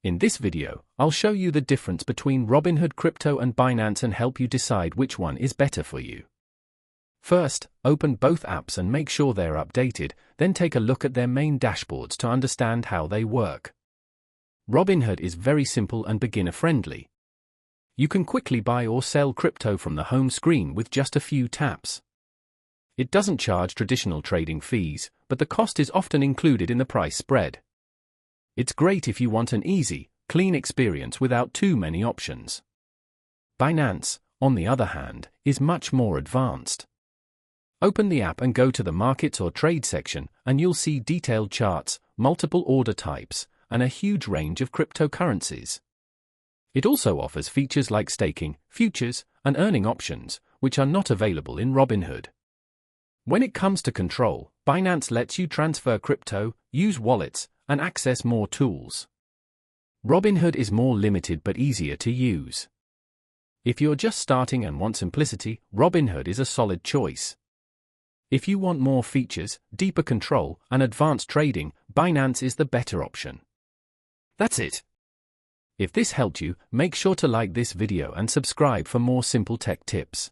In this video, I'll show you the difference between Robinhood Crypto and Binance and help you decide which one is better for you. First, open both apps and make sure they're updated, then take a look at their main dashboards to understand how they work. Robinhood is very simple and beginner-friendly. You can quickly buy or sell crypto from the home screen with just a few taps. It doesn't charge traditional trading fees, but the cost is often included in the price spread. It's great if you want an easy, clean experience without too many options. Binance, on the other hand, is much more advanced. Open the app and go to the Markets or Trade section, and you'll see detailed charts, multiple order types, and a huge range of cryptocurrencies. It also offers features like staking, futures, and earning options, which are not available in Robinhood. When it comes to control, Binance lets you transfer crypto, use wallets, and access more tools. Robinhood is more limited but easier to use. If you're just starting and want simplicity, Robinhood is a solid choice. If you want more features, deeper control, and advanced trading, Binance is the better option. That's it. If this helped you, make sure to like this video and subscribe for more simple tech tips.